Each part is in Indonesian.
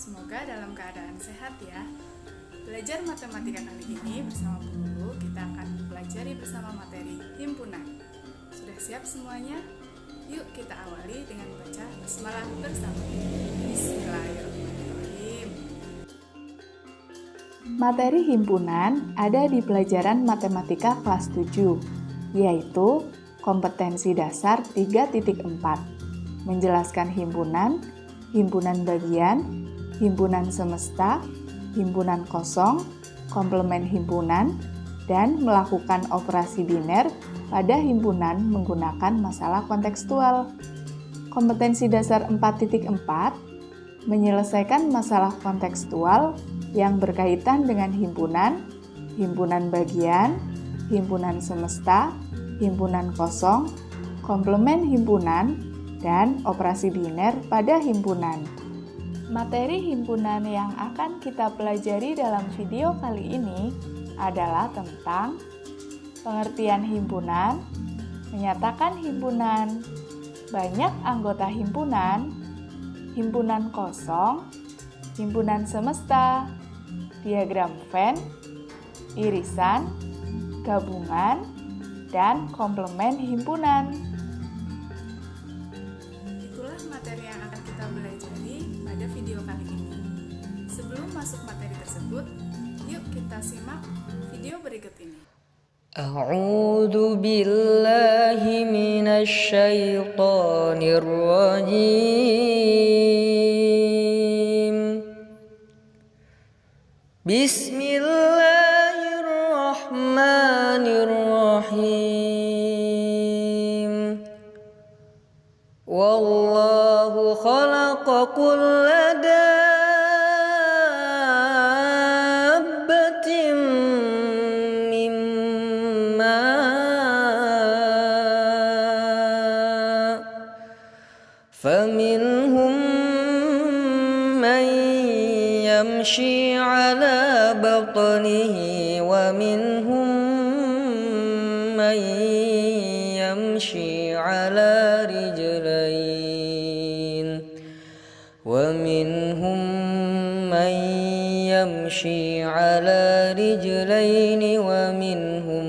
semoga dalam keadaan sehat ya. Belajar matematika kali ini bersama Bu Guru, kita akan mempelajari bersama materi himpunan. Sudah siap semuanya? Yuk kita awali dengan membaca basmalah bersama. Bismillahirrahmanirrahim. Materi himpunan ada di pelajaran matematika kelas 7, yaitu kompetensi dasar 3.4. Menjelaskan himpunan, himpunan bagian, himpunan semesta, himpunan kosong, komplement himpunan, dan melakukan operasi biner pada himpunan menggunakan masalah kontekstual. Kompetensi dasar 4.4 menyelesaikan masalah kontekstual yang berkaitan dengan himpunan, himpunan bagian, himpunan semesta, himpunan kosong, komplement himpunan, dan operasi biner pada himpunan. Materi himpunan yang akan kita pelajari dalam video kali ini adalah tentang pengertian himpunan, menyatakan himpunan, banyak anggota himpunan, himpunan kosong, himpunan semesta, diagram Venn, irisan, gabungan, dan komplement himpunan. Itulah materi yang akan kita pelajari pada video kali ini. Sebelum masuk materi tersebut, yuk kita simak video berikut ini. A'udzu billahi minasy syaithanir rajim. Bismillahirrahmanirrahim. Wallahu khalaqa kulla dabbatin min ma' faminhum man yamshi 'ala batnihi wa minhum man yamshi 'ala rijlayn wa minhum man yamshi 'ala rijlayn wa minhum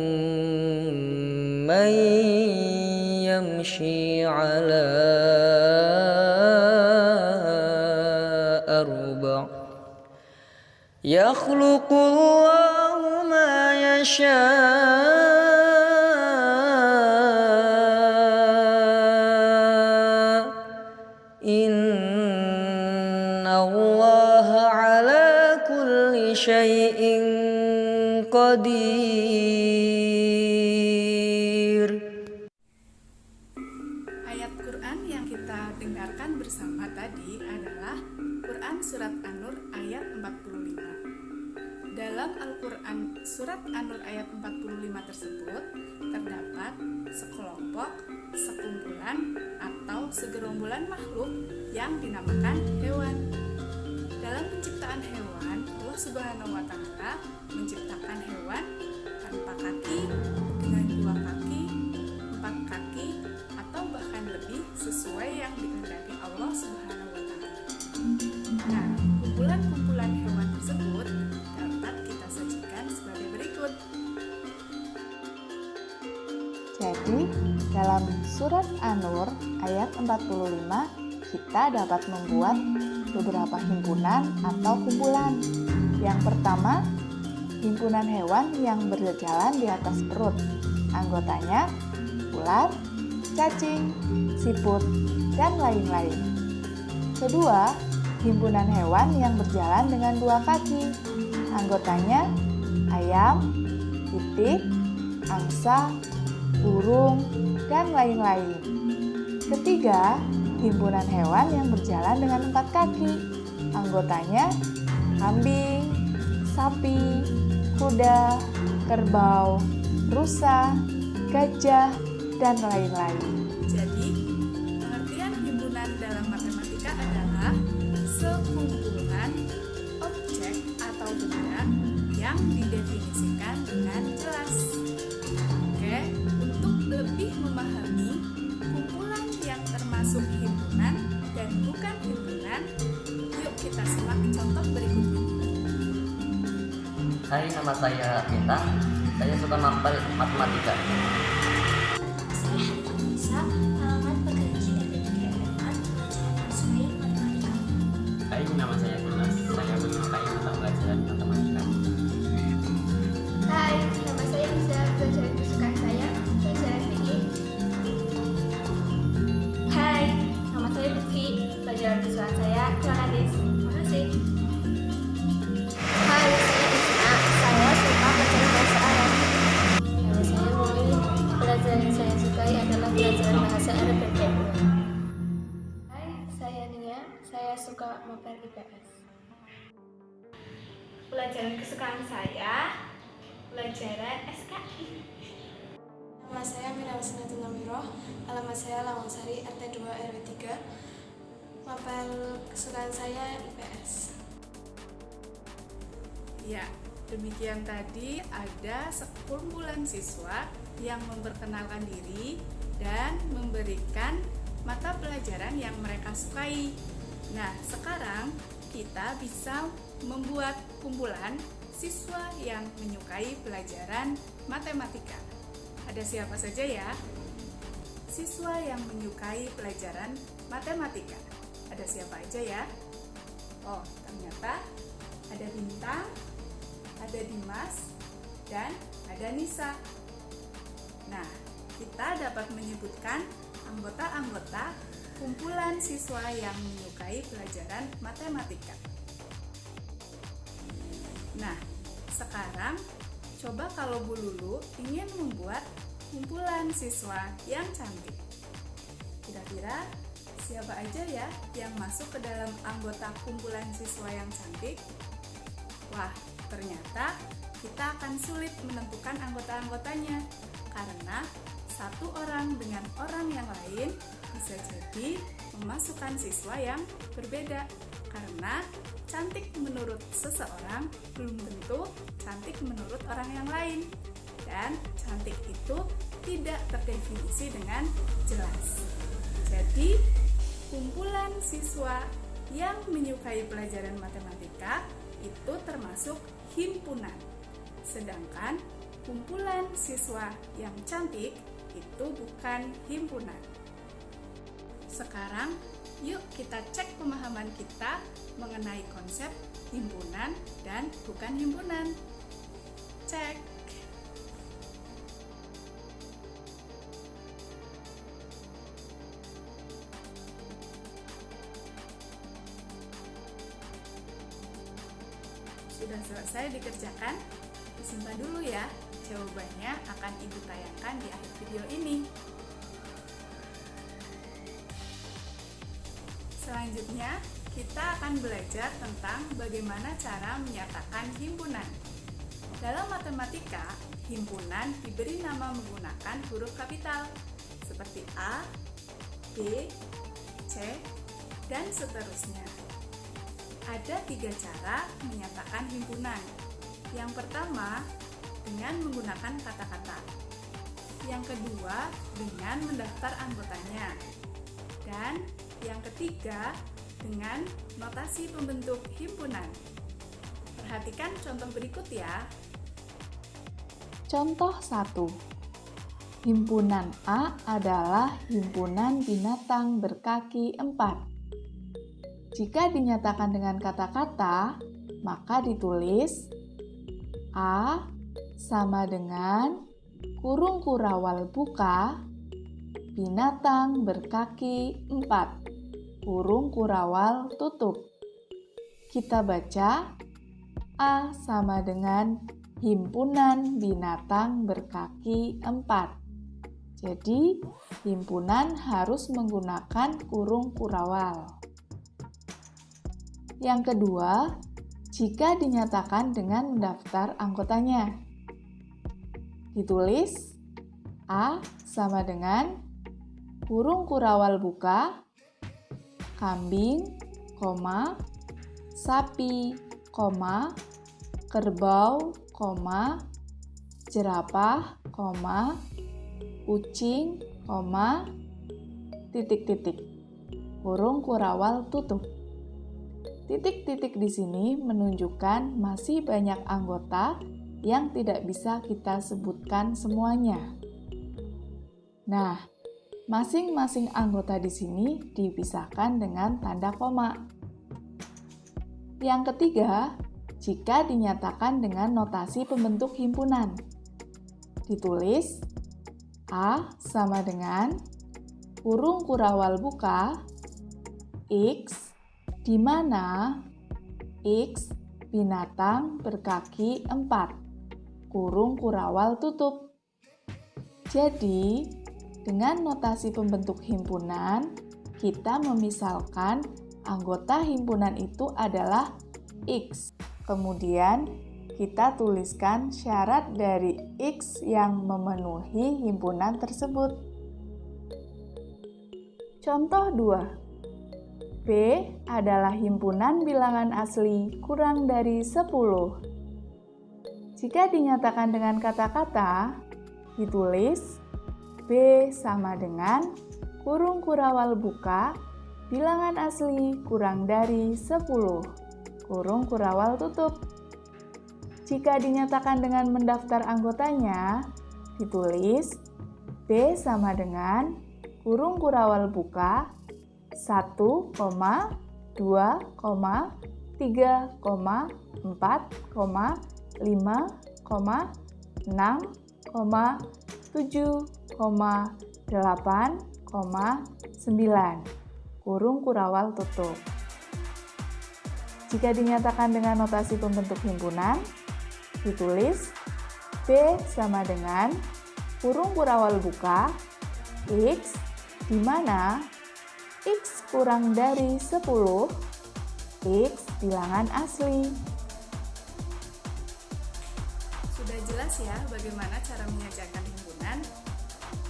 man yamshi 'ala arba'. Yakhluqullahu ma yasha'. Innallaha 'ala kulli syai'in qadir. Ayat Quran yang kita dengarkan bersama tadi adalah Quran Surat An-Nur ayat 45. Dalam Al-Quran Surat An-Nur ayat 45 tersebut terdapat sekelompok, sekumpulan, atau segerombolan makhluk yang dinamakan hewan. Dalam penciptaan hewan, Allah Subhanahu wa Ta'ala menciptakan hewan tanpa kaki, dengan 2 kaki, 4 kaki, atau bahkan lebih sesuai yang dikehendaki Allah Subhanahu wa Ta'ala. Nah, kumpulan-kumpulan hewan tersebut dapat kita sajikan sebagai berikut. Jadi, dalam surat An-Nur ayat 45, kita dapat membuat beberapa himpunan atau kumpulan. Yang pertama, himpunan hewan yang berjalan di atas perut. Anggotanya ular, cacing, siput, dan lain-lain. Kedua, himpunan hewan yang berjalan dengan 2 kaki. Anggotanya ayam, itik, angsa, burung, dan lain-lain. Ketiga, himpunan hewan yang berjalan dengan 4 kaki. Anggotanya kambing, sapi, kuda, kerbau, rusa, gajah, dan lain-lain. Jadi, pengertian himpunan dalam matematika adalah sekumpulan objek atau benda yang didefinisikan dengan jelas. Oke, untuk lebih memahami kumpulan yang termasuk himpunan dan bukan himpunan, yuk kita simak menyimak contoh berikut ini. Hai, nama saya Bintang. Saya suka mapel matematika. Saya Hanifah, alamat pekerja RPTK pelajaran Suai Matematika. Hai, nama saya Dimas. Saya menyukai mata pelajaran matematika. Hai, nama saya Lisa, pelajaran kesukaan saya pelajaran fikih. Hai, nama saya Lutfi, pelajaran kesukaan saya Quran hadis. Terima kasih. Hai, saya Isna, saya suka pelajaran bahasa Arab. Nama saya Mumi, pelajaran yang saya sukai adalah pelajaran bahasa Arab dan Jawa. Hai, saya Nia, saya suka mapel IPS. Pelajaran kesukaan saya pelajaran SKI. Nama saya Mira Wasnatul Namiroh, alamat saya Lawangsari, RT 2 RW 3. Mapel kesukaan saya IPS. Ya, demikian tadi ada sekumpulan siswa yang memperkenalkan diri dan memberikan mata pelajaran yang mereka sukai. Nah, sekarang kita bisa membuat kumpulan siswa yang menyukai pelajaran matematika. Ada siapa saja ya? Siswa yang menyukai pelajaran matematika. Ada siapa aja ya? Oh, ternyata ada Bintang, ada Dimas, dan ada Nisa. Nah, kita dapat menyebutkan anggota-anggota kumpulan siswa yang menyukai pelajaran matematika. Nah, sekarang coba kalau Bu Lulu ingin membuat kumpulan siswa yang cantik. Kira-kira siapa aja ya yang masuk ke dalam anggota kumpulan siswa yang cantik? Wah, ternyata kita akan sulit menentukan anggota-anggotanya karena satu orang dengan orang yang lain bisa jadi memasukkan siswa yang berbeda karena cantik menurut seseorang belum tentu cantik menurut orang yang lain, dan cantik itu tidak terdefinisi dengan jelas. Jadi, kumpulan siswa yang menyukai pelajaran matematika itu termasuk himpunan, sedangkan kumpulan siswa yang cantik itu bukan himpunan. Sekarang, yuk kita cek pemahaman kita mengenai konsep himpunan dan bukan himpunan. Cek. Sudah selesai dikerjakan? Disimpan dulu ya. Jawabannya akan Ibu tayangkan di akhir video ini. Selanjutnya, kita akan belajar tentang bagaimana cara menyatakan himpunan. Dalam matematika, himpunan diberi nama menggunakan huruf kapital seperti A, B, C, dan seterusnya. Ada 3 cara menyatakan himpunan. Yang pertama, dengan menggunakan kata-kata. Yang kedua, dengan mendaftar anggotanya. Dan yang ketiga, dengan notasi pembentuk himpunan. Perhatikan contoh berikut ya. Contoh 1. Himpunan A adalah himpunan binatang berkaki 4. Jika dinyatakan dengan kata-kata, maka ditulis A sama dengan kurung kurawal buka, binatang berkaki 4, kurung kurawal tutup. Kita baca A sama dengan himpunan binatang berkaki 4. Jadi, himpunan harus menggunakan kurung kurawal. Yang kedua, jika dinyatakan dengan mendaftar anggotanya. Ditulis A sama dengan kurung kurawal buka, kambing, sapi, kerbau, jerapah, kucing, titik-titik. Kurung kurawal tutup. Titik-titik di sini menunjukkan masih banyak anggota yang tidak bisa kita sebutkan semuanya. Nah, masing-masing anggota di sini dipisahkan dengan tanda koma. Yang ketiga, jika dinyatakan dengan notasi pembentuk himpunan. Ditulis A sama dengan kurung kurawal buka X, di mana X binatang berkaki 4, kurung kurawal tutup. Jadi, dengan notasi pembentuk himpunan, kita memisalkan anggota himpunan itu adalah X. Kemudian, kita tuliskan syarat dari X yang memenuhi himpunan tersebut. Contoh 2. B adalah himpunan bilangan asli kurang dari 10. Jika dinyatakan dengan kata-kata, ditulis B sama dengan kurung kurawal buka bilangan asli kurang dari 10, kurung kurawal tutup. Jika dinyatakan dengan mendaftar anggotanya, ditulis B sama dengan kurung kurawal buka 1, 2, 3, 4, 5, 6, 7, 8, 9, kurung kurawal tutup. Jika dinyatakan dengan notasi pembentuk himpunan, ditulis B sama dengan kurung kurawal buka X, di mana X kurang dari 10, X bilangan asli. Sudah jelas ya bagaimana cara mengerjakan himpunan?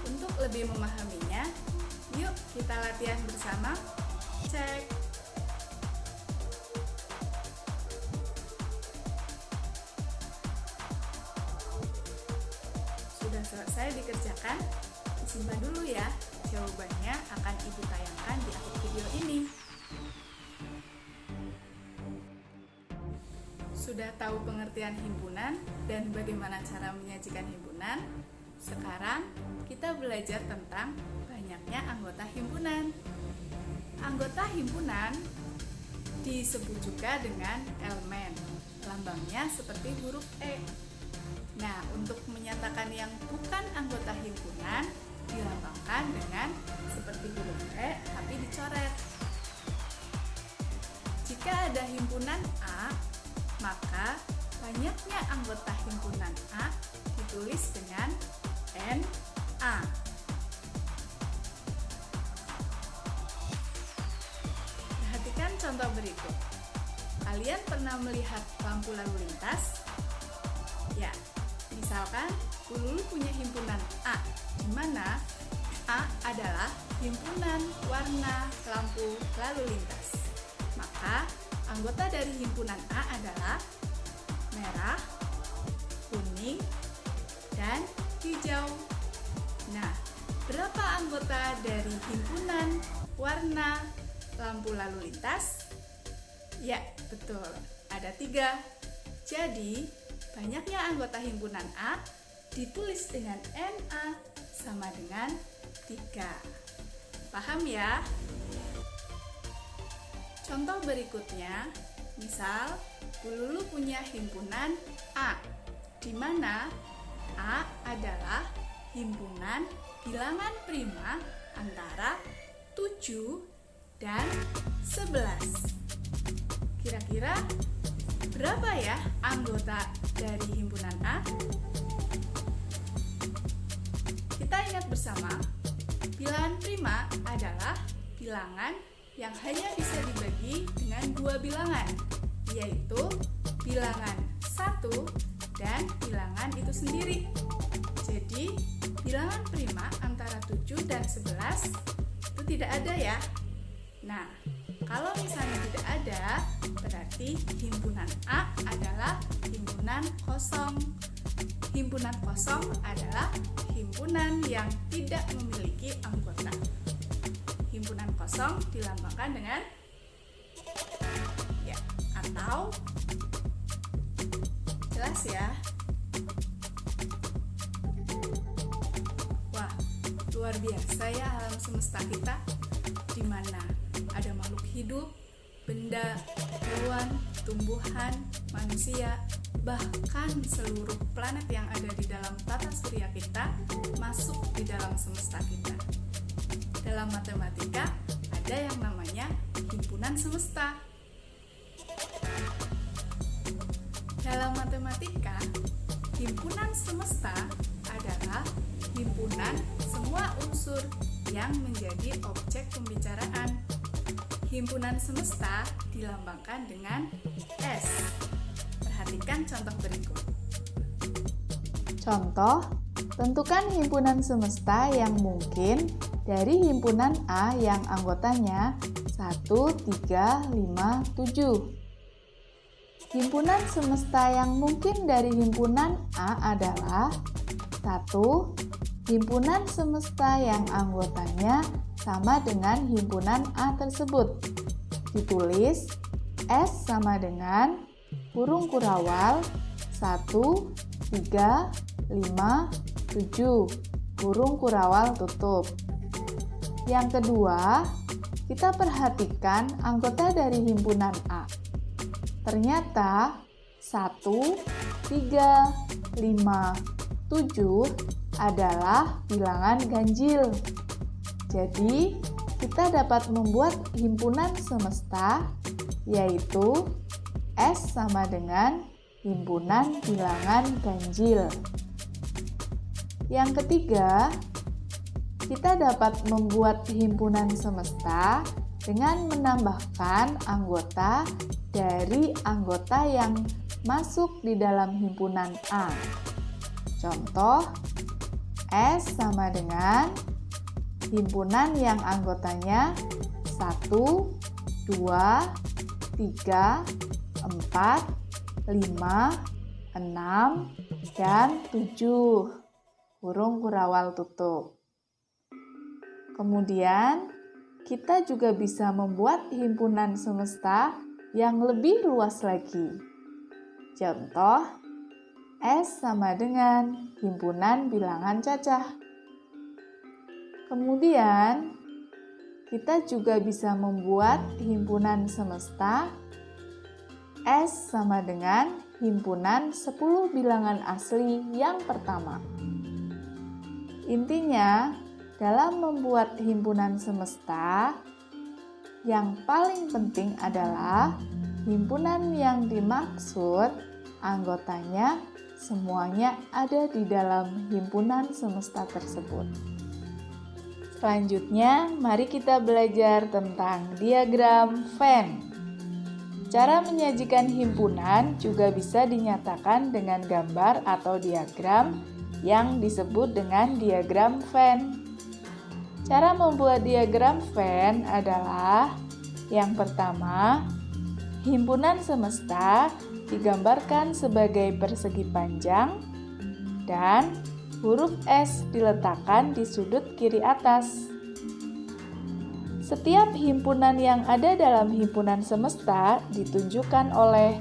Untuk lebih memahaminya, yuk kita latihan bersama. Cek. Sudah selesai dikerjakan? Disimpan dulu ya. Jawabannya akan Ibu tayangkan di akhir video ini. Sudah tahu pengertian himpunan dan bagaimana cara menyajikan himpunan? Sekarang kita belajar tentang banyaknya anggota himpunan. Anggota himpunan disebut juga dengan elemen. Lambangnya seperti huruf E. Nah, untuk menyatakan yang bukan anggota himpunan dilambangkan dengan seperti huruf E tapi dicoret. Jika ada himpunan A, maka banyaknya anggota himpunan A ditulis dengan NA. Perhatikan contoh berikut. Kalian pernah melihat lampu lalu lintas? Ya, misalkan Bu Lulu punya himpunan A, di mana A adalah himpunan warna lampu lalu lintas. Maka anggota dari himpunan A adalah merah, kuning, dan hijau. Nah, berapa anggota dari himpunan warna lampu lalu lintas? Ya, betul, ada 3. Jadi, banyaknya anggota himpunan A ditulis dengan NA sama dengan 3. Paham ya? Contoh berikutnya, misal Bu Lulu punya himpunan A, di mana A adalah himpunan bilangan prima antara 7 dan 11. Kira-kira berapa ya anggota dari himpunan A? Kita ingat bersama, bilangan prima adalah bilangan yang hanya bisa dibagi dengan 2 bilangan, yaitu bilangan 1 dan bilangan itu sendiri. Jadi, bilangan prima antara 7 dan 11 itu tidak ada ya. Nah, kalau misalnya tidak ada, berarti himpunan A adalah himpunan kosong. Himpunan kosong adalah himpunan yang tidak memiliki anggota. Himpunan kosong dilambangkan dengan Atau jelas ya? Wah, luar biasa ya alam semesta kita, di mana ada makhluk hidup, benda, hewan, tumbuhan, manusia, bahkan seluruh planet yang ada di dalam tata surya kita masuk di dalam semesta kita. Dalam matematika ada yang namanya himpunan semesta. Dalam matematika, himpunan semesta adalah himpunan semua unsur yang menjadi objek pembicaraan. Himpunan semesta dilambangkan dengan S. Perhatikan contoh berikut. Contoh, tentukan himpunan semesta yang mungkin dari himpunan A yang anggotanya 1, 3, 5, 7. Himpunan semesta yang mungkin dari himpunan A adalah 1. Himpunan semesta yang anggotanya sama dengan himpunan A tersebut. Ditulis S sama dengan kurung kurawal 1, 3, 5, 7, kurung kurawal tutup. Yang kedua, kita perhatikan anggota dari himpunan A. Ternyata 1, 3, 5, 7 adalah bilangan ganjil. Jadi, kita dapat membuat himpunan semesta, yaitu S sama dengan himpunan bilangan ganjil. Yang ketiga, kita dapat membuat himpunan semesta dengan menambahkan anggota dari anggota yang masuk di dalam himpunan A. Contoh, S sama dengan himpunan yang anggotanya 1, 2, 3, 4, 5, 6, dan 7. Kurung kurawal tutup. Kemudian, kita juga bisa membuat himpunan semesta yang lebih luas lagi. Contoh, S sama dengan himpunan bilangan cacah. Kemudian, kita juga bisa membuat himpunan semesta S sama dengan himpunan 10 bilangan asli yang pertama. Intinya, dalam membuat himpunan semesta, yang paling penting adalah himpunan yang dimaksud anggotanya semuanya ada di dalam himpunan semesta tersebut. Selanjutnya, mari kita belajar tentang diagram Venn. Cara menyajikan himpunan juga bisa dinyatakan dengan gambar atau diagram yang disebut dengan diagram Venn. Cara membuat diagram Venn adalah yang pertama, himpunan semesta digambarkan sebagai persegi panjang dan huruf S diletakkan di sudut kiri atas. Setiap himpunan yang ada dalam himpunan semesta ditunjukkan oleh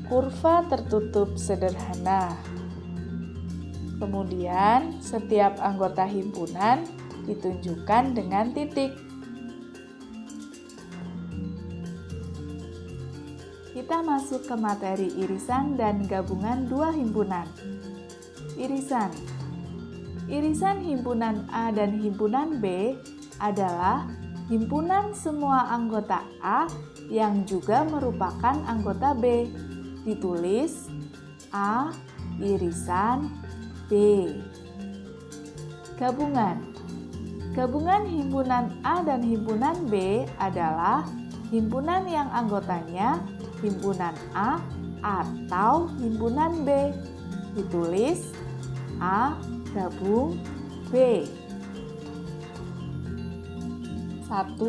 kurva tertutup sederhana. Kemudian, setiap anggota himpunan ditunjukkan dengan titik. Kita masuk ke materi irisan dan gabungan dua himpunan. Irisan. Irisan himpunan A dan himpunan B adalah himpunan semua anggota A yang juga merupakan anggota B. Ditulis A irisan B. Gabungan. Gabungan himpunan A dan himpunan B adalah himpunan yang anggotanya himpunan A atau himpunan B. Ditulis A gabung B. 1.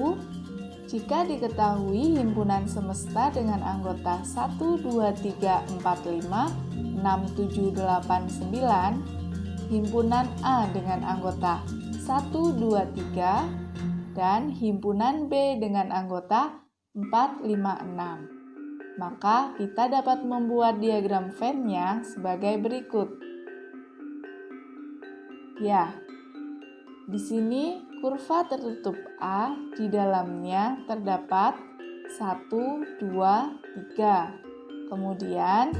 Jika diketahui himpunan semesta dengan anggota 1, 2, 3, 4, 5, 6, 7, 8, 9, himpunan A dengan anggota 1, 2, 3, dan himpunan B dengan anggota 4, 5, 6. Maka kita dapat membuat diagram Venn-nya sebagai berikut. Ya, di sini kurva tertutup A di dalamnya terdapat 1, 2, 3. Kemudian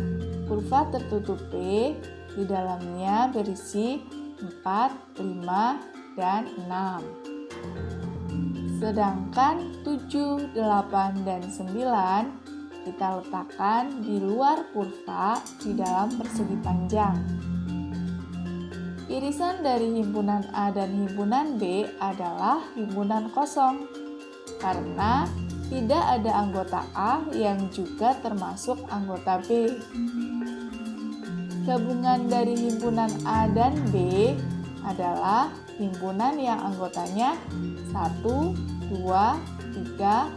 kurva tertutup B di dalamnya berisi 4, 5, dan 6. Sedangkan 7, 8, dan 9 kita letakkan di luar kurva di dalam persegi panjang. Irisan dari himpunan A dan himpunan B adalah himpunan kosong, karena tidak ada anggota A yang juga termasuk anggota B. Gabungan dari himpunan A dan B adalah himpunan yang anggotanya 1, 2, 3,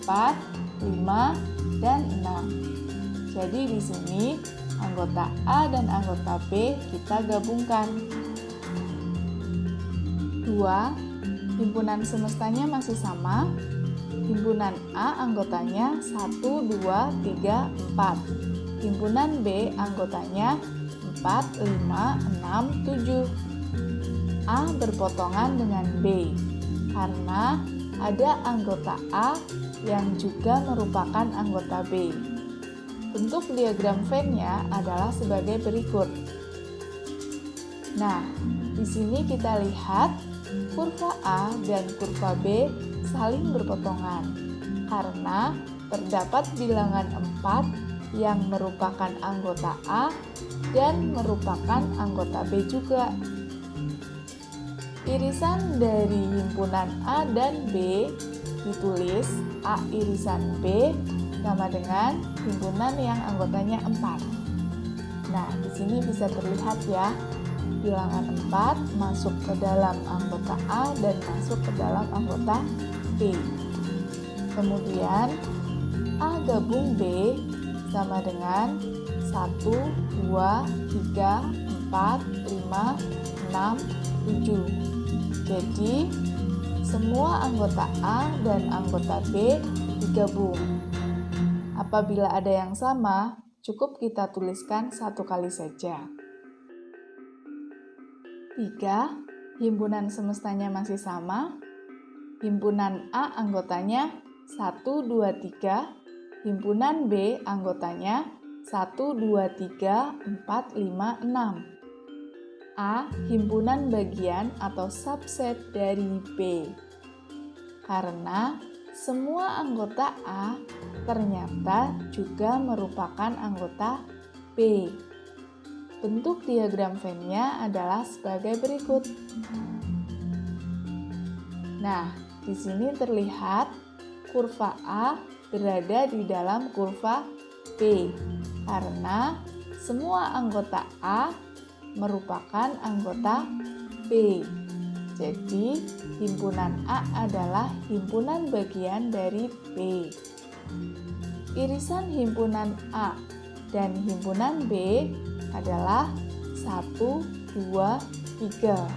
4, 5, dan 6. Jadi di sini anggota A dan anggota B kita gabungkan. 2. Himpunan semestanya masih sama. Himpunan A anggotanya 1, 2, 3, 4. Himpunan B anggotanya 4, 5, 6, 7. A berpotongan dengan B karena ada anggota A yang juga merupakan anggota B. Bentuk diagram Venn-nya adalah sebagai berikut. Nah, di sini kita lihat kurva A dan kurva B saling berpotongan karena terdapat bilangan 4 yang merupakan anggota A dan merupakan anggota B juga. Irisan dari himpunan A dan B ditulis A irisan B sama dengan himpunan yang anggotanya 4. Nah, di sini bisa terlihat ya, bilangan 4 masuk ke dalam anggota A dan masuk ke dalam anggota B. Kemudian A gabung B sama dengan 1, 2, 3, 4, 5, 6, 7. Jadi, semua anggota A dan anggota B digabung. Apabila ada yang sama, cukup kita tuliskan satu kali saja. 3. Himpunan semestanya masih sama. Himpunan A anggotanya 1, 2, 3. Himpunan B anggotanya 1, 2, 3, 4, 5, 6. A himpunan bagian atau subset dari B. Karena semua anggota A ternyata juga merupakan anggota B. Bentuk diagram Venn-nya adalah sebagai berikut. Nah, di sini terlihat kurva A berada di dalam kurva B karena semua anggota A merupakan anggota B. Jadi, himpunan A adalah himpunan bagian dari B. Irisan himpunan A dan himpunan B adalah 1, 2, 3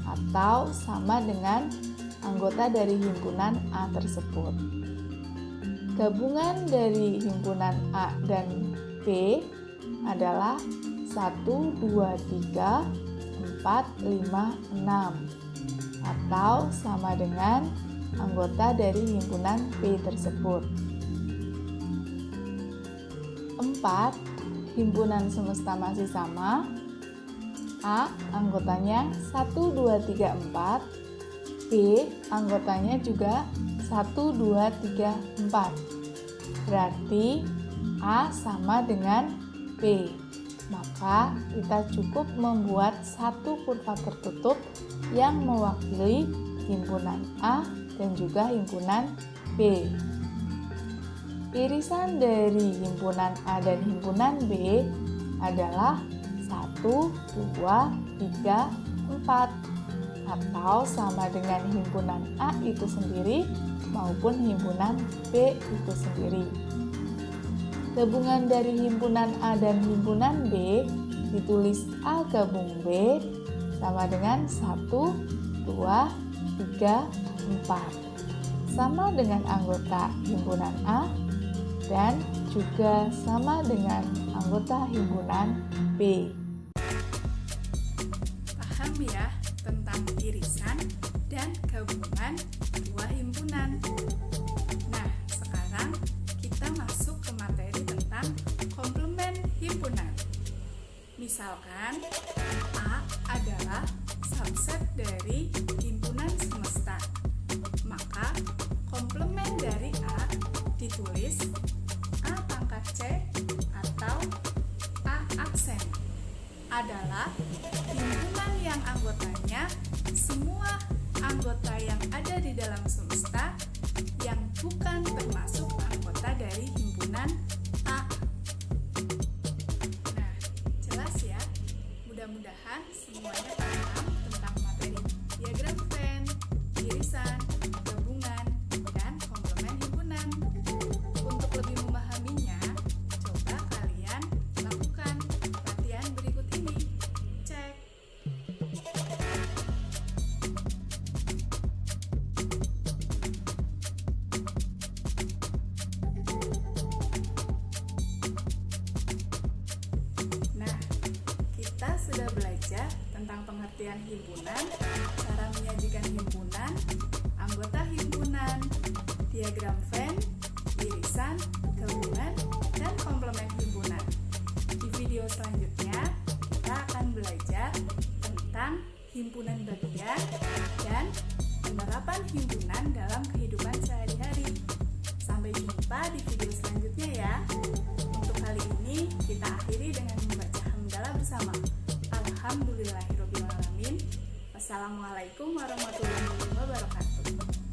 atau sama dengan anggota dari himpunan A tersebut. Gabungan dari himpunan A dan B adalah 1, 2, 3, 4, 5, 6 atau sama dengan anggota dari himpunan B tersebut. 4. Himpunan semesta masih sama. A anggotanya 1, 2, 3, 4. B anggotanya juga 1, 2, 3, 4. Berarti A sama dengan B. Maka kita cukup membuat satu kurva tertutup yang mewakili himpunan A dan juga himpunan B. Irisan dari himpunan A dan himpunan B adalah 1, 2, 3, 4 atau sama dengan himpunan A itu sendiri maupun himpunan B itu sendiri. Gabungan dari himpunan A dan himpunan B ditulis A gabung B sama dengan 1, 2, 3, 4. Sama dengan anggota himpunan A dan juga sama dengan anggota himpunan B. Paham ya tentang irisan dan gabungan buah himpunan. Nah, sekarang kita masuk ke materi tentang komplement himpunan. Misalkan A adalah subset dari himpunan semesta, maka komplement dari A ditulis A pangkat C atau A aksen adalah himpunan yang anggotanya semua anggota yang ada di dalam semesta yang bukan termasuk anggota dari himpunan A. Nah, jelas ya? Mudah-mudahan semuanya paham tentang materi diagram Venn, irisan, gabungan, dan komplement himpunan. Untuk lebih memahaminya, coba kalian lakukan latihan berikut ini. Cek. Nah, kita sudah belajar tentang pengertian himpunan, cara menyajikan himpunan, anggota himpunan, diagram Venn, irisan, gabungan, dan komplement himpunan. Di video selanjutnya, kita akan belajar tentang himpunan bagian dan penerapan himpunan dalam kehidupan sehari-hari. Sampai jumpa di video selanjutnya ya. Untuk kali ini, kita akhiri dengan membaca hamdalah bersama. Alhamdulillahirrabbilalamin. Wassalamualaikum warahmatullahi wabarakatuh.